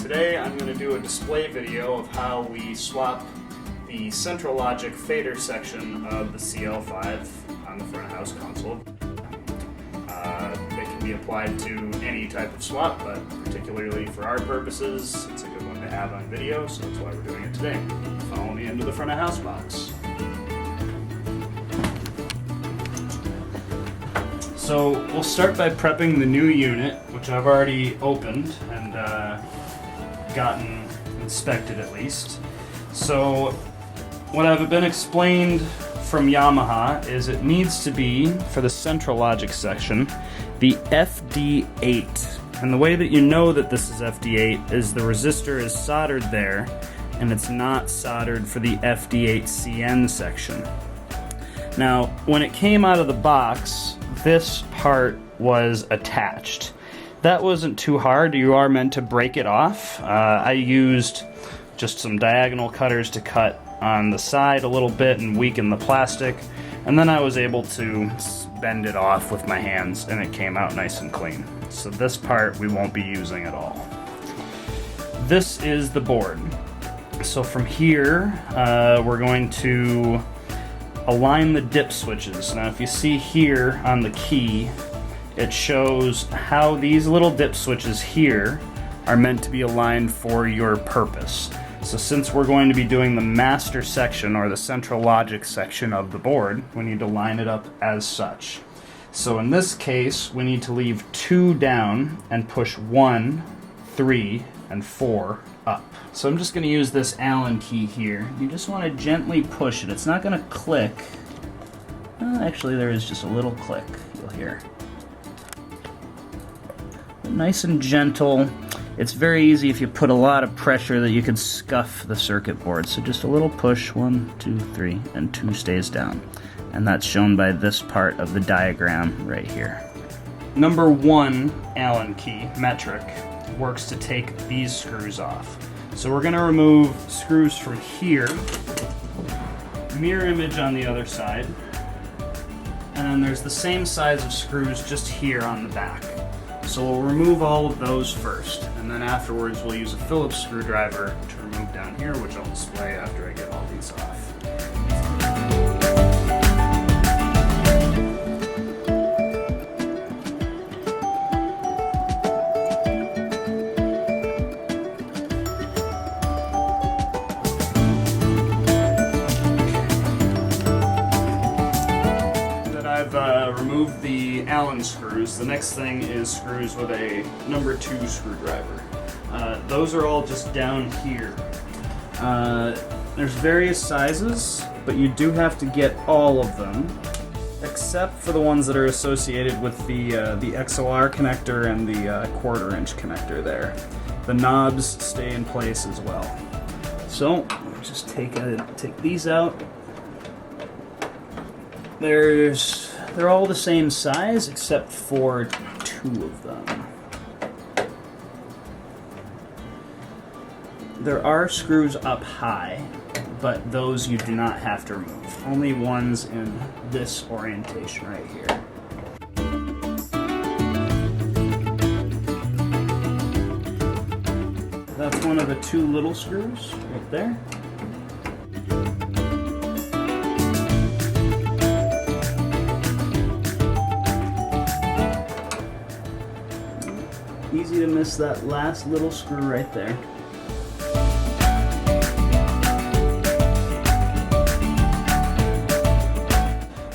Today I'm going to do a display video of how we swap the central logic fader section of the CL5 on the front of house console. They can be applied to any type of swap, but particularly for our purposes, it's a good one to have on video, so that's why we're doing it today. Follow me into the front of house box. So we'll start by prepping the new unit, which I've already opened and gotten inspected at least. So what I've been explained from Yamaha is it needs to be, for the central logic section, the FD8. And the way that you know that this is FD8 is the resistor is soldered there and it's not soldered for the FD8CN section. Now, when it came out of the box, this part was attached. That wasn't too hard. You are meant to break it off. I used just some diagonal cutters to cut on the side a little bit and weaken the plastic, and then I was able to bend it off with my hands and it came out nice and clean. So this part we won't be using at all. This is the board. So from here we're going to align the dip switches. Now if you see here on the key, it shows how these little dip switches here are meant to be aligned for your purpose. So since we're going to be doing the master section or the central logic section of the board, we need to line it up as such. So in this case, we need to leave 2 down and push 1, 3, and 4 up. So I'm just going to use this Allen key here. You just want to gently push it. It's not going to click. Actually, there is just a little click you'll hear. Nice and gentle. It's very easy if you put a lot of pressure that you can scuff the circuit board. So just a little push, 1, 2, 3, and 2 stays down. And that's shown by this part of the diagram right here. Number 1 Allen key, metric, works to take these screws off. So we're going to remove screws from here, mirror image on the other side, and then there's the same size of screws just here on the back. So we'll remove all of those first, and then afterwards we'll use a Phillips screwdriver to remove down here, which I'll display after I get all these off. Remove the Allen screws. The next thing is screws with a number 2 screwdriver. Those are all just down here. There's various sizes, but you do have to get all of them, except for the ones that are associated with the XLR connector and the 1/4 inch connector there. The knobs stay in place as well. So just take these out. They're all the same size except for 2 of them. There are screws up high, but those you do not have to remove. Only ones in this orientation right here. That's one of the 2 little screws right there. Easy to miss that last little screw right there.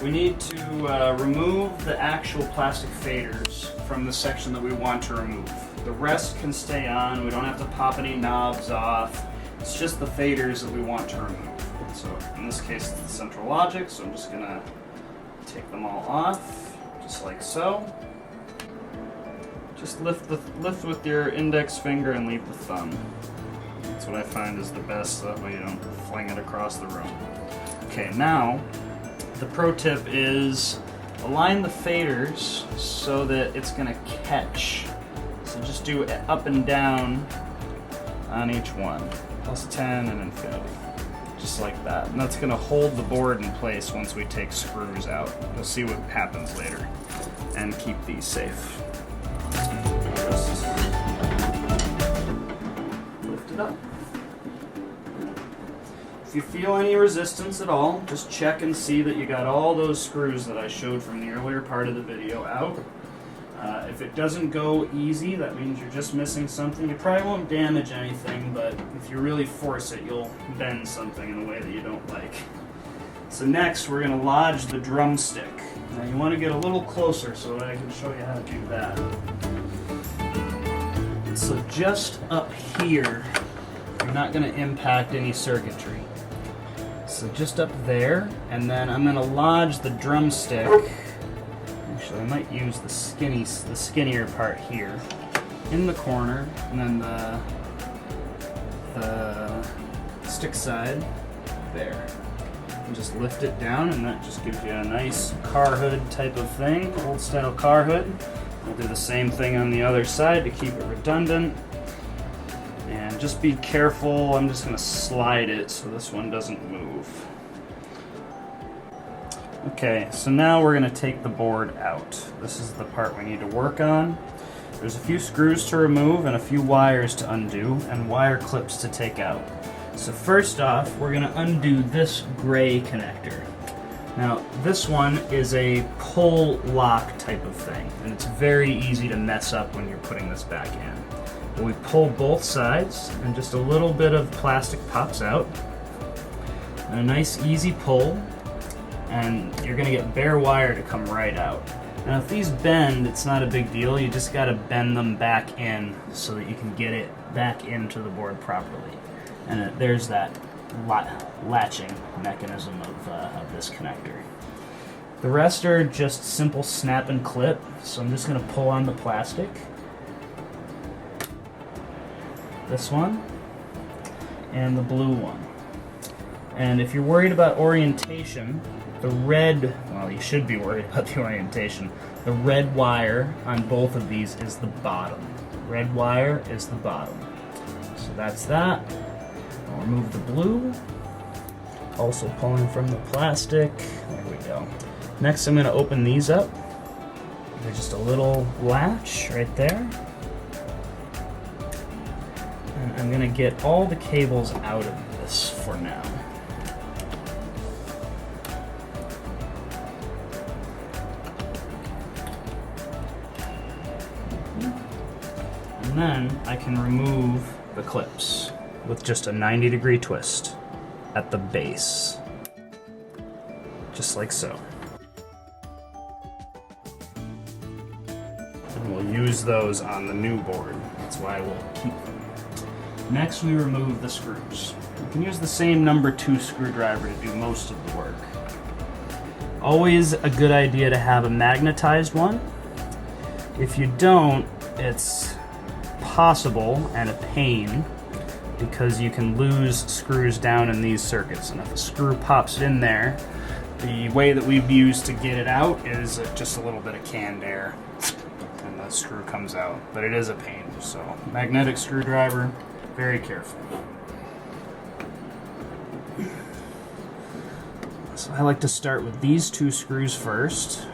We need to remove the actual plastic faders from the section that we want to remove. The rest can stay on. We don't have to pop any knobs off. It's just the faders that we want to remove. So in this case it's the central logic, so I'm just going to take them all off, just like so. Just lift with your index finger and leave the thumb. That's what I find is the best, so that way you don't fling it across the room. Okay, now the pro tip is align the faders so that it's going to catch. So just do up and down on each one. +10 and infinity. Just like that. And that's going to hold the board in place once we take screws out. We'll see what happens later. And keep these safe. lift it up. If you feel any resistance at all, just check and see that you got all those screws that I showed from the earlier part of the video out. If it doesn't go easy, that means you're just missing something. You probably won't damage anything, but if you really force it, you'll bend something in a way that you don't like. So next, we're going to lodge the drumstick. Now you want to get a little closer so that I can show you how to do that. So just up here, you're not going to impact any circuitry. So just up there, and then I'm going to lodge the drumstick. Actually, I might use the skinnier part here in the corner, and then the stick side there. And just lift it down, and that just gives you a nice car hood type of thing, old style car hood. We'll do the same thing on the other side to keep it redundant. And just be careful, I'm just going to slide it so this one doesn't move. Okay, so now we're going to take the board out. This is the part we need to work on. There's a few screws to remove and a few wires to undo and wire clips to take out. So first off, we're going to undo this gray connector. Now this one is a pull lock type of thing, and it's very easy to mess up when you're putting this back in. But we pull both sides and just a little bit of plastic pops out. And a nice easy pull, and you're going to get bare wire to come right out. Now if these bend, it's not a big deal, you just got to bend them back in so that you can get it back into the board properly. And there's that latching mechanism of this connector. The rest are just simple snap and clip, so I'm just going to pull on the plastic. This one, and the blue one. And if you're worried about orientation, the red, well, you should be worried about the orientation. The red wire on both of these is the bottom. Red wire is the bottom. So that's that. I'll remove the blue. Also pulling from the plastic. There we go. Next I'm going to open these up. There's just a little latch right there. And I'm going to get all the cables out of this for now. And then I can remove the clips with just a 90-degree twist at the base, just like so. And we'll use those on the new board. That's why we'll keep them. Next, we remove the screws. You can use the same number 2 screwdriver to do most of the work. Always a good idea to have a magnetized one. If you don't, it's possible and a pain because you can lose screws down in these circuits, and if a screw pops in there, the way that we've used to get it out is just a little bit of canned air and the screw comes out, but it is a pain. So magnetic screwdriver, very careful. So I like to start with these 2 screws first.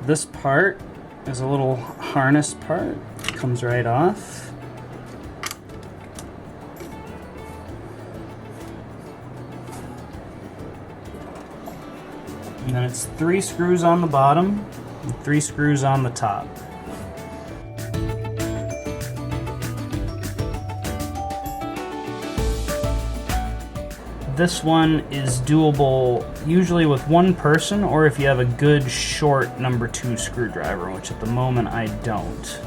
This part is a little harness part. It comes right off. And then it's 3 screws on the bottom and 3 screws on the top. This one is doable usually with one person, or if you have a good short number 2 screwdriver, which at the moment I don't.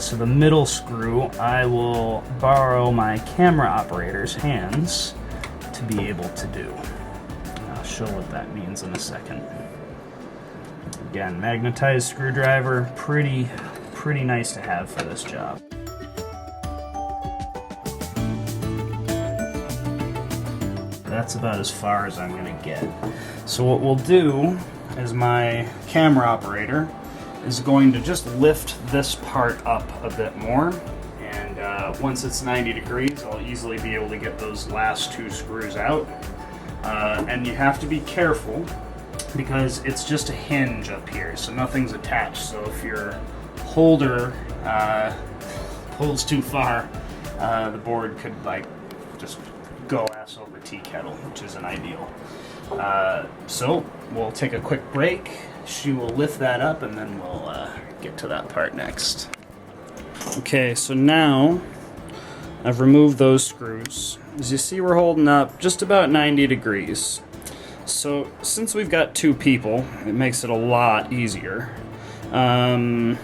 So the middle screw, I will borrow my camera operator's hands to be able to do. I'll show what that means in a second. Again, magnetized screwdriver, pretty nice to have for this job. That's about as far as I'm going to get. So what we'll do is my camera operator is going to just lift this part up a bit more, and once it's 90 degrees I'll easily be able to get those last 2 screws out. And you have to be careful because it's just a hinge up here, so nothing's attached. So if your holder pulls too far, the board could like just go ass over tea kettle, which isn't ideal. So we'll take a quick break. She will lift that up, and then we'll get to that part next. Okay, so now I've removed those screws. As you see, we're holding up just about 90 degrees. So since we've got two people, it makes it a lot easier. I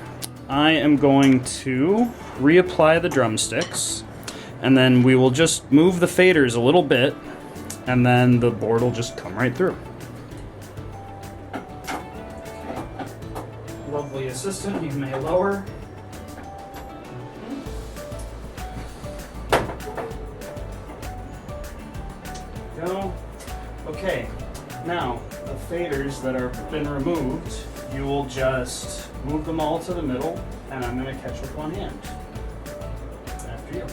am going to reapply the drumsticks, and then we will just move the faders a little bit, and then the board will just come right through. Lovely assistant, you may lower. Go. Okay, now the faders that have been removed, you will just move them all to the middle, and I'm going to catch with one hand. After you.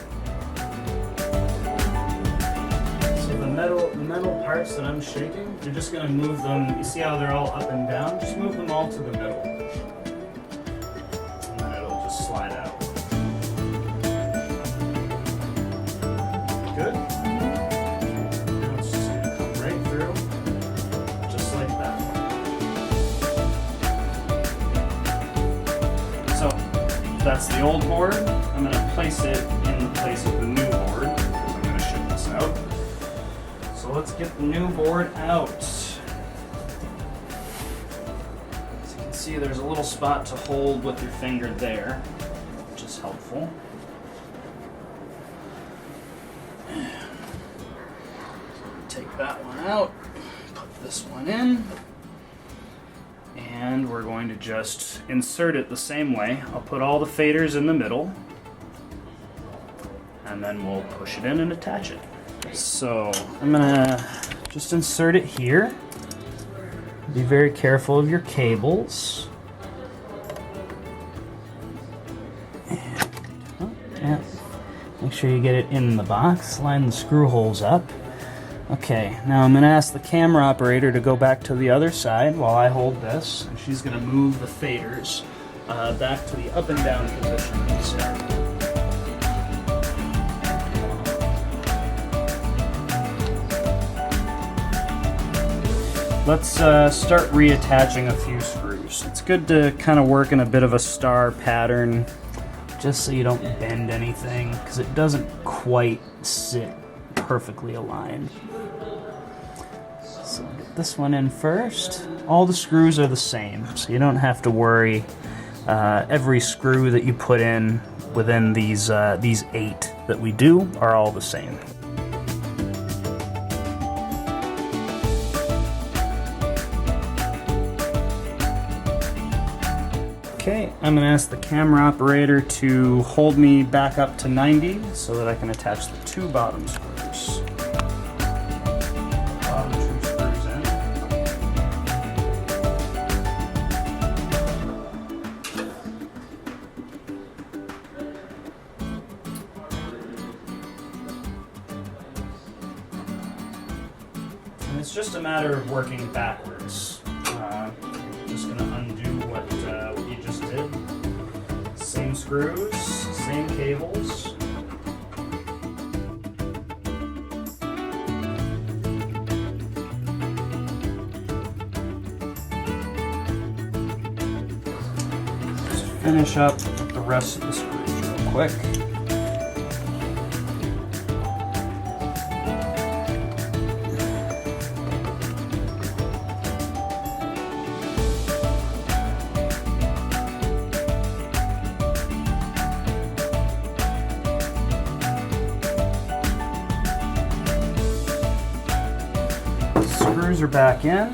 So the metal parts that I'm shaping, you're just going to move them. You see how they're all up and down? Just move them all to the middle, and then it'll just slide out. Good. Now it's just going to come right through, just like that. So that's the old board. I'm going to place it in place of the new board because I'm going to ship this out. So let's get the new board out. As you can see, there's a little spot to hold with your finger there, which is helpful. Take that one out, put this one in, and we're going to just insert it the same way. I'll put all the faders in the middle, and then we'll push it in and attach it. So I'm gonna just insert it here. Be very careful of your cables. And, yeah. Make sure you get it in the box. Line the screw holes up. Okay, now I'm going to ask the camera operator to go back to the other side while I hold this, and she's going to move the faders back to the up and down position that we started. Let's start reattaching a few screws. It's good to kind of work in a bit of a star pattern, just so you don't bend anything, because it doesn't quite sit perfectly aligned. So get this one in first. All the screws are the same, so you don't have to worry. Every screw that you put in within these 8 that we do are all the same. Okay, I'm going to ask the camera operator to hold me back up to 90 so that I can attach the 2 bottom screws. Bottom 2 screws in. And it's just a matter of working backwards. Just going to undo what you just did. Same screws, same cables. Just finish up the rest of the screws real quick. Screws are back in.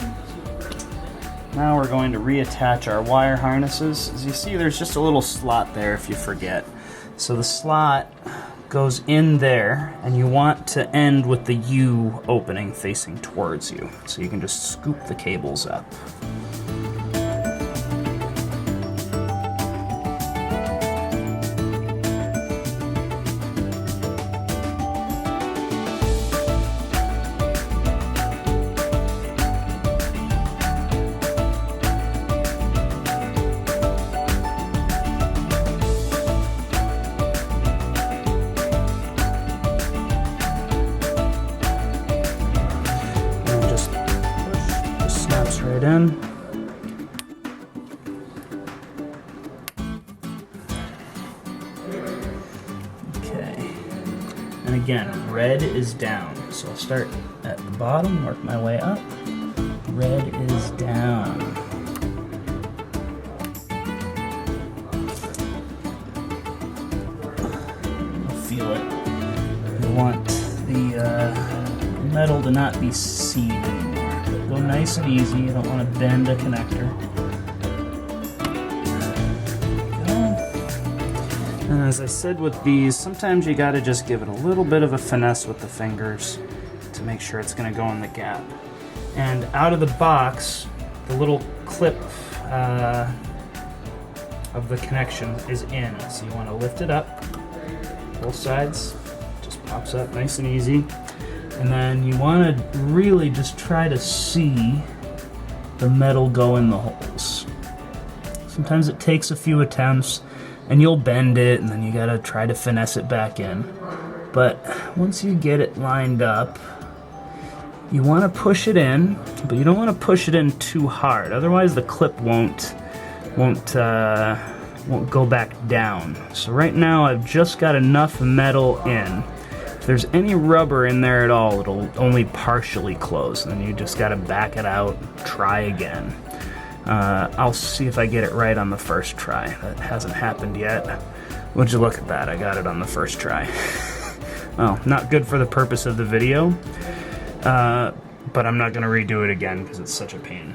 Now we're going to reattach our wire harnesses. As you see, there's just a little slot there if you forget. So the slot goes in there, and you want to end with the U opening facing towards you. So you can just scoop the cables up. right in. Okay. And again, red is down. So I'll start at the bottom, work my way up. Red is down. Feel it. You want the metal to not be seen anymore. Go nice and easy. You don't want to bend a connector. And as I said with these, sometimes you got to just give it a little bit of a finesse with the fingers to make sure it's going to go in the gap. And out of the box, the little clip of the connection is in. So you want to lift it up, both sides, just pops up nice and easy. And then you want to really just try to see the metal go in the holes. Sometimes it takes a few attempts and you'll bend it and then you gotta try to finesse it back in. But once you get it lined up, you want to push it in, but you don't want to push it in too hard. Otherwise the clip won't go back down. So right now I've just got enough metal in. If there's any rubber in there at all, it'll only partially close. And then you just got to back it out, try again. I'll see if I get it right on the first try. That hasn't happened yet. Would you look at that? I got it on the first try. Well, not good for the purpose of the video, but I'm not going to redo it again because it's such a pain.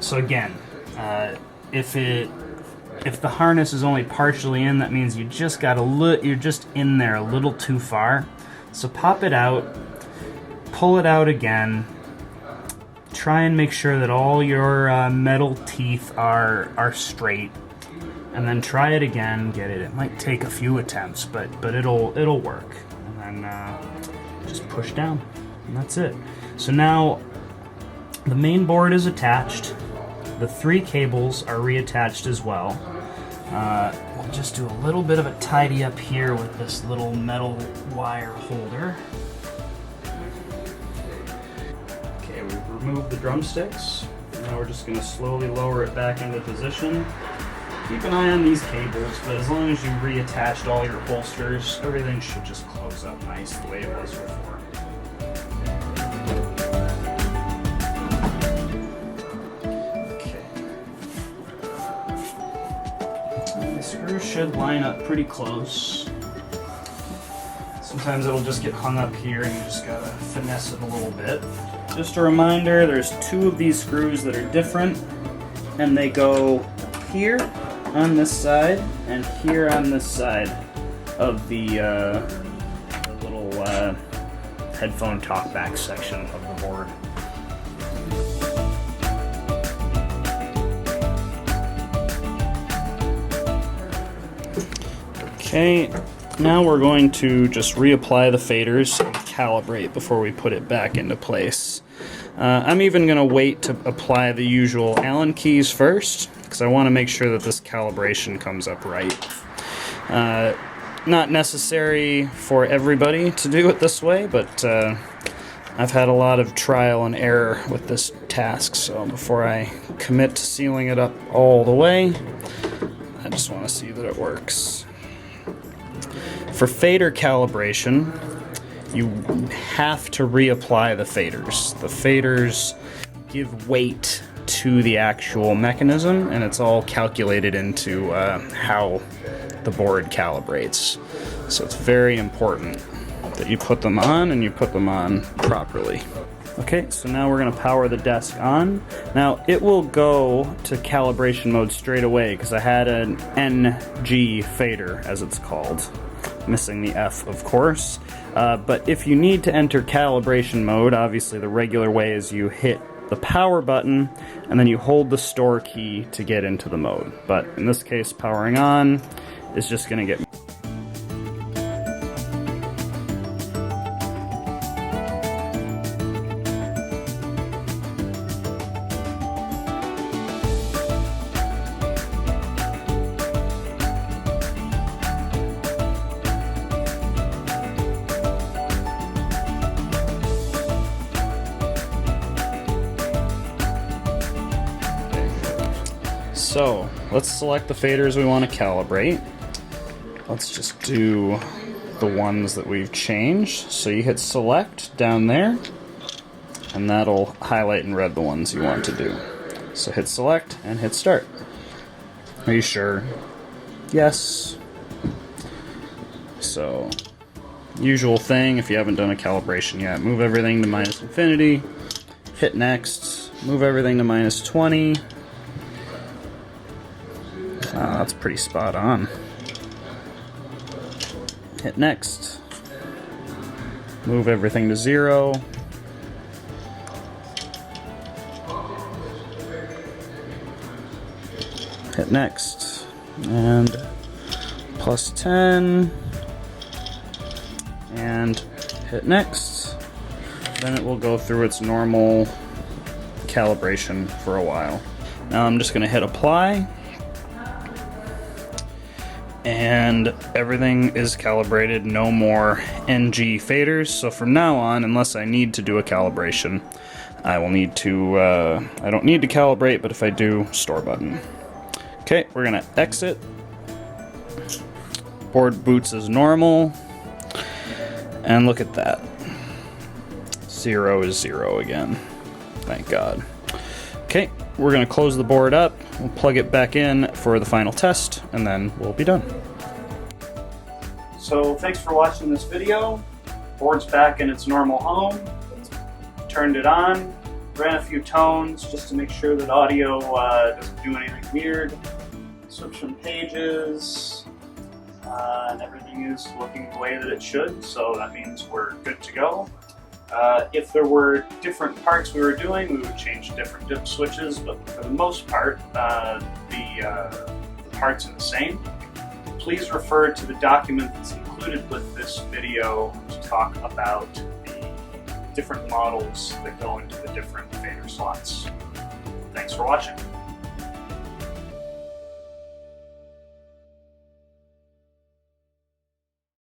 So again, if the harness is only partially in, that means you just got you're just in there a little too far. So pop it out, pull it out again. Try and make sure that all your metal teeth are straight, and then try it again. Get it. It might take a few attempts, but it'll work. And then just push down, and that's it. So now the main board is attached. The 3 cables are reattached as well. We'll just do a little bit of a tidy up here with this little metal wire holder. Okay, we've removed the drumsticks. Now we're just going to slowly lower it back into position. Keep an eye on these cables, but as long as you reattached all your holsters, everything should just close up nice the way it was before. Okay. The screws should line up pretty close. Sometimes it'll just get hung up here and you just gotta finesse it a little bit. Just a reminder, there's 2 of these screws that are different, and they go here on this side and here on this side of the little headphone talkback section of the board. Okay, now we're going to just reapply the faders and calibrate before we put it back into place. I'm even going to wait to apply the usual Allen keys first, because I want to make sure that this calibration comes up right. Not necessary for everybody to do it this way, but I've had a lot of trial and error with this task, so before I commit to sealing it up all the way, I just want to see that it works. For fader calibration, you have to reapply the faders. The faders give weight to the actual mechanism, and it's all calculated into how the board calibrates. So it's very important that you put them on, and you put them on properly. Okay, so now we're going to power the desk on. Now it will go to calibration mode straight away because I had an NG fader, as it's called. Missing the F, of course. But if you need to enter calibration mode, obviously the regular way is you hit the power button and then you hold the store key to get into the mode. But in this case, powering on is just going to get So let's select the faders we want to calibrate. Let's just do the ones that we've changed. So you hit select down there, and that'll highlight in red the ones you want to do. So hit select and hit start. Are you sure? Yes. So, usual thing if you haven't done a calibration yet. Move everything to -infinity, hit next, move everything to -20. That's pretty spot on. Hit next, move everything to 0. Hit next, and +10, and hit next. Then it will go through its normal calibration for a while. Now I'm just going to hit apply, and everything is calibrated, no more NG faders. So from now on, unless I need to do a calibration, I will need to, I don't need to calibrate, but if I do, store button. Okay, we're gonna exit. Board boots as normal. And look at that. 0 is 0 again. Thank God. Okay, we're gonna close the board up. We'll plug it back in for the final test, and then we'll be done. So thanks for watching this video. Board's back in its normal home. Turned it on. Ran a few tones just to make sure that audio doesn't do anything weird. Switch some pages, and everything is looking the way that it should, so that means we're good to go. If there were different parts we were doing, we would change different dip switches, but for the most part, the parts are the same. Please refer to the document that's included with this video to talk about the different models that go into the different fader slots. Thanks for watching.